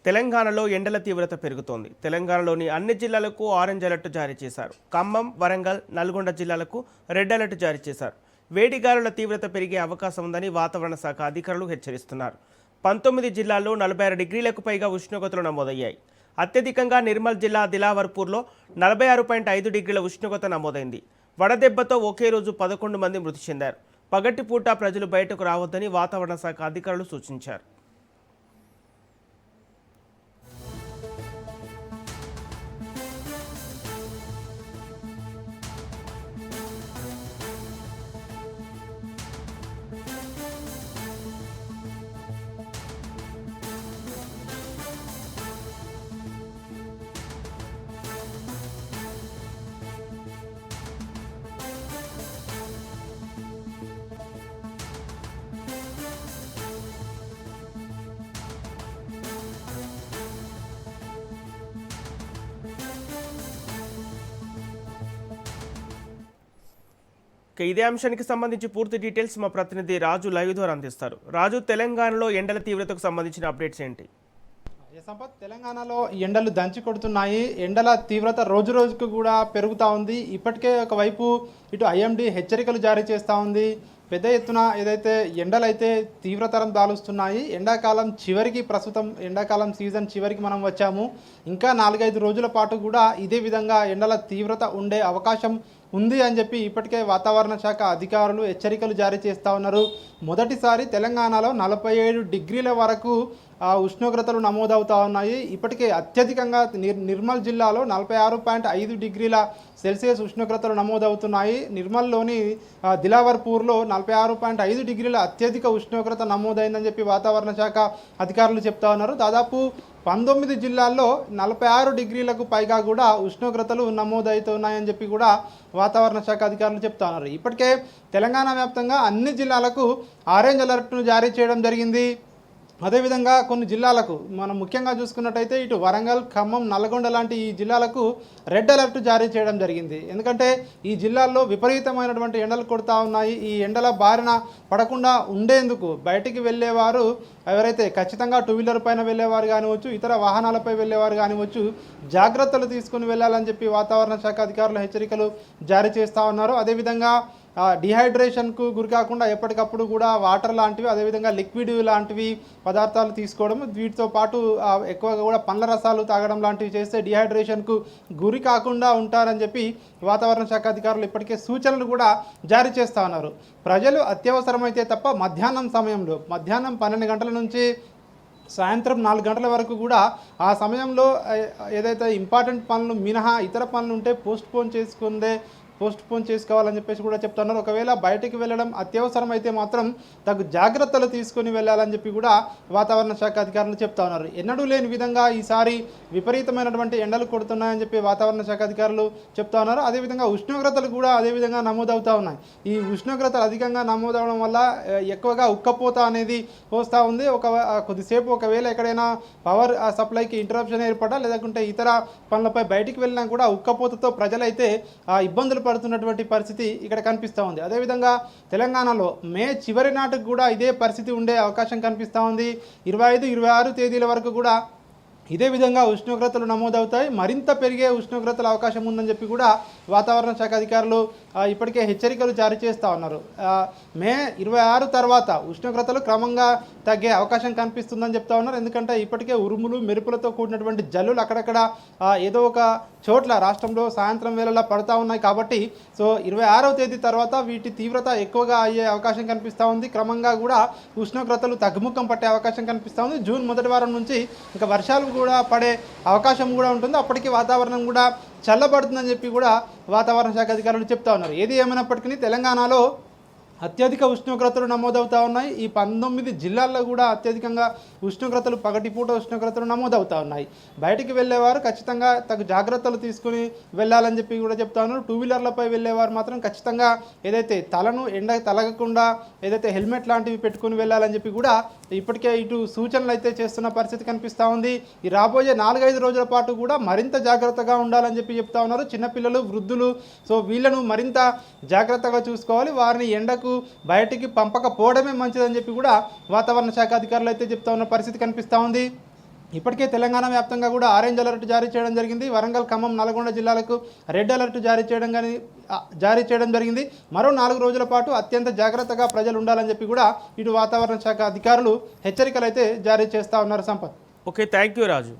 తెలంగాణలో ఎండల తీవ్రత పెరుగుతోంది. తెలంగాణలోని అన్ని జిల్లాలకు ఆరెంజ్ అలర్ట్ జారీ చేశారు. ఖమ్మం, వరంగల్, నల్గొండ జిల్లాలకు రెడ్ అలర్ట్ జారీ చేశారు. వేడి గాలుల తీవ్రత పెరిగే అవకాశం ఉందని వాతావరణ శాఖ అధికారులు హెచ్చరిస్తున్నారు. 19 జిల్లాల్లో 46 డిగ్రీలకు పైగా ఉష్ణోగ్రతలు నమోదయ్యాయి. అత్యధికంగా నిర్మల్ జిల్లా దిలావర్పూర్లో 46.5 డిగ్రీల ఉష్ణోగ్రత నమోదైంది. వడదెబ్బతో ఒకే రోజు 11 మంది మృతి చెందారు. పగటిపూట ప్రజలు బయటకు రావద్దని వాతావరణ శాఖ అధికారులు సూచించారు. ఇదే అంశానికి సంబంధించి పూర్తి డీటెయిల్స్ మా ప్రతినిధి రాజు లైవ్ ద్వారా అందిస్తారు. రాజు, తెలంగాణలో ఎండల తీవ్రతకు సంబంధించిన అప్డేట్స్ ఏంటి? సంపత్, తెలంగాణలో ఎండలు దంచి కొడుతున్నాయి. ఎండల తీవ్రత రోజు రోజుకు కూడా పెరుగుతూ ఉంది. ఇప్పటికే ఒకవైపు ఇటు ఐఎండీ హెచ్చరికలు జారీ చేస్తూ ఉంది. పెద్ద ఎత్తున ఏదైతే ఎండలైతే తీవ్రతరం దాలుస్తున్నాయి. ఎండాకాలం చివరికి, ప్రస్తుతం ఎండాకాలం సీజన్ చివరికి మనం వచ్చాము. ఇంకా 4-5 రోజుల పాటు కూడా ఇదే విధంగా ఎండల తీవ్రత ఉండే అవకాశం ఉంది అని చెప్పి ఇప్పటికే వాతావరణ శాఖ అధికారులు హెచ్చరికలు జారీ చేస్తూ ఉన్నారు. మొదటిసారి తెలంగాణలో 47 డిగ్రీల వరకు ఉష్ణోగ్రతలు నమోదవుతూ ఉన్నాయి. ఇప్పటికే అత్యధికంగా నిర్మల్ జిల్లాలో 46.5 డిగ్రీల సెల్సియస్ ఉష్ణోగ్రతలు నమోదవుతున్నాయి. నిర్మల్లోని దిలావర్పూర్లో 46.5 డిగ్రీల అత్యధిక ఉష్ణోగ్రత నమోదైందని చెప్పి వాతావరణ శాఖ అధికారులు చెప్తా ఉన్నారు. దాదాపు 19 జిల్లాల్లో 46 డిగ్రీలకు పైగా కూడా ఉష్ణోగ్రతలు నమోదవుతున్నాయని చెప్పి కూడా వాతావరణ శాఖ అధికారులు చెప్తా ఉన్నారు. ఇప్పటికే తెలంగాణ వ్యాప్తంగా అన్ని జిల్లాలకు ఆరెంజ్ అలర్ట్ను జారీ చేయడం జరిగింది. అదేవిధంగా కొన్ని జిల్లాలకు మనం ముఖ్యంగా చూసుకున్నట్టయితే ఇటు వరంగల్, ఖమ్మం, నల్గొండ లాంటి ఈ జిల్లాలకు రెడ్ అలర్ట్ జారీ చేయడం జరిగింది. ఎందుకంటే ఈ జిల్లాల్లో విపరీతమైనటువంటి ఎండలు కొడుతూ ఉన్నాయి. ఈ ఎండల బారిన పడకుండా ఉండేందుకు బయటికి వెళ్ళేవారు ఎవరైతే ఖచ్చితంగా 2 వీలర్ పైన వెళ్ళేవారు కానివచ్చు, ఇతర వాహనాలపై వెళ్ళేవారు కానివచ్చు, జాగ్రత్తలు తీసుకుని వెళ్ళాలని చెప్పి వాతావరణ శాఖ అధికారులు హెచ్చరికలు జారీ చేస్తూ ఉన్నారు. అదేవిధంగా డిహైడ్రేషన్కు గురి కాకుండా ఎప్పటికప్పుడు కూడా వాటర్ లాంటివి, అదేవిధంగా లిక్విడ్ లాంటివి పదార్థాలు తీసుకోవడం, వీటితో పాటు ఎక్కువగా కూడా పండ్ల రసాలు తాగడం లాంటివి చేస్తే డిహైడ్రేషన్కు గురి కాకుండా ఉంటారని చెప్పి వాతావరణ శాఖ అధికారులు ఇప్పటికే సూచనలు కూడా జారీ చేస్తూ ఉన్నారు. ప్రజలు అత్యవసరమైతే తప్ప మధ్యాహ్నం సమయంలో, మధ్యాహ్నం 12 గంటల నుంచి సాయంత్రం 4 గంటల వరకు కూడా ఆ సమయంలో ఏదైతే ఇంపార్టెంట్ పనులు మినహా ఇతర పనులు ఉంటే పోస్ట్ పోన్ చేసుకోవాలని చెప్పేసి కూడా చెప్తున్నారు. ఒకవేళ బయటికి వెళ్ళడం అత్యవసరం అయితే మాత్రం తగు జాగ్రత్తలు తీసుకుని వెళ్ళాలని చెప్పి కూడా వాతావరణ శాఖ అధికారులు చెప్తా ఉన్నారు. ఎన్నడూ లేని విధంగా ఈసారి విపరీతమైనటువంటి ఎండలు కొడుతున్నాయని చెప్పి వాతావరణ శాఖ అధికారులు చెప్తా ఉన్నారు. అదేవిధంగా ఉష్ణోగ్రతలు కూడా అదేవిధంగా నమోదవుతూ ఉన్నాయి. ఈ ఉష్ణోగ్రతలు అధికంగా నమోదవడం వల్ల ఎక్కువగా ఉక్కపోత అనేది వస్తూ ఉంది. కొద్దిసేపు ఒకవేళ ఎక్కడైనా పవర్ సప్లైకి ఇంటరప్షన్ ఏర్పడా, లేదంటే ఇతర పనులపై బయటికి వెళ్ళినా కూడా ఉక్కపోతతో ప్రజలైతే ఇబ్బందులు పడుతున్నటువంటి పరిస్థితి ఇక్కడ కనిపిస్తూ ఉంది. అదేవిధంగా తెలంగాణలో మే చివరి నాటికి కూడా ఇదే పరిస్థితి ఉండే అవకాశం కనిపిస్తూ ఉంది. 25, 26 తేదీల వరకు కూడా ఇదే విధంగా ఉష్ణోగ్రతలు నమోదవుతాయి. మరింత పెరిగే ఉష్ణోగ్రతల అవకాశం ఉందని చెప్పి కూడా వాతావరణ శాఖ అధికారులు ఇప్పటికే హెచ్చరికలు జారీ చేస్తూ ఉన్నారు. మే 26 తర్వాత ఉష్ణోగ్రతలు క్రమంగా తగ్గే అవకాశం కనిపిస్తుందని చెప్తా ఉన్నారు. ఎందుకంటే ఇప్పటికే ఉరుములు, మెరుపులతో కూడినటువంటి జల్లులు అక్కడక్కడ ఏదో ఒక చోట్ల రాష్ట్రంలో సాయంత్రం వేళలా పడుతూ ఉన్నాయి. కాబట్టి 26వ తేదీ తర్వాత వీటి తీవ్రత ఎక్కువగా అయ్యే అవకాశం కనిపిస్తూ ఉంది. క్రమంగా కూడా ఉష్ణోగ్రతలు తగ్గుముఖం పట్టే అవకాశం కనిపిస్తూ ఉంది. జూన్ మొదటి వారం నుంచి ఇంకా వర్షాలు కూడా పడే అవకాశం కూడా ఉంటుంది. అప్పటికి వాతావరణం కూడా చల్లబడుతుందని చెప్పి కూడా వాతావరణ శాఖ అధికారులు చెప్తా ఉన్నారు. ఏది ఏమైనప్పటికీ తెలంగాణలో అత్యధిక ఉష్ణోగ్రతలు నమోదవుతూ ఉన్నాయి. ఈ 19 జిల్లాల్లో కూడా అత్యధికంగా ఉష్ణోగ్రతలు, పగటిపూట ఉష్ణోగ్రతలు నమోదవుతూ ఉన్నాయి. బయటికి వెళ్ళేవారు ఖచ్చితంగా తగు జాగ్రత్తలు తీసుకుని వెళ్ళాలని చెప్పి కూడా చెప్తా ఉన్నారు. 2 వీలర్లపై వెళ్ళేవారు మాత్రం ఖచ్చితంగా ఏదైతే తలను ఎండ తలగకుండా ఏదైతే హెల్మెట్ లాంటివి పెట్టుకుని వెళ్ళాలని చెప్పి కూడా ఇప్పటికే ఇటు సూచనలు అయితే చేస్తున్న పరిస్థితి కనిపిస్తూ ఉంది. ఈ రాబోయే 4-5 రోజుల పాటు కూడా మరింత జాగ్రత్తగా ఉండాలని చెప్పి చెప్తా ఉన్నారు. చిన్నపిల్లలు, వృద్ధులు వీళ్ళను మరింత జాగ్రత్తగా చూసుకోవాలి. వారిని ఎండకు బయటికి పంపకపోవడమే మంచిదని చెప్పి కూడా వాతావరణ శాఖ అధికారులు అయితే చెప్తా ఉన్న పరిస్థితి కనిపిస్తూ ఉంది. ఇప్పటికే తెలంగాణ వ్యాప్తంగా కూడా ఆరెంజ్ అలర్ట్ జారీ చేయడం జరిగింది. వరంగల్, ఖమ్మం, నల్గొండ జిల్లాలకు రెడ్ అలర్ట్ జారీ చేయడం జరిగింది. మరో 4 రోజుల పాటు అత్యంత జాగ్రత్తగా ప్రజలు ఉండాలని చెప్పి కూడా ఇటు వాతావరణ శాఖ అధికారులు హెచ్చరికలు అయితే జారీ చేస్తూ ఉన్నారు. Sampath. Okay, thank you Raju.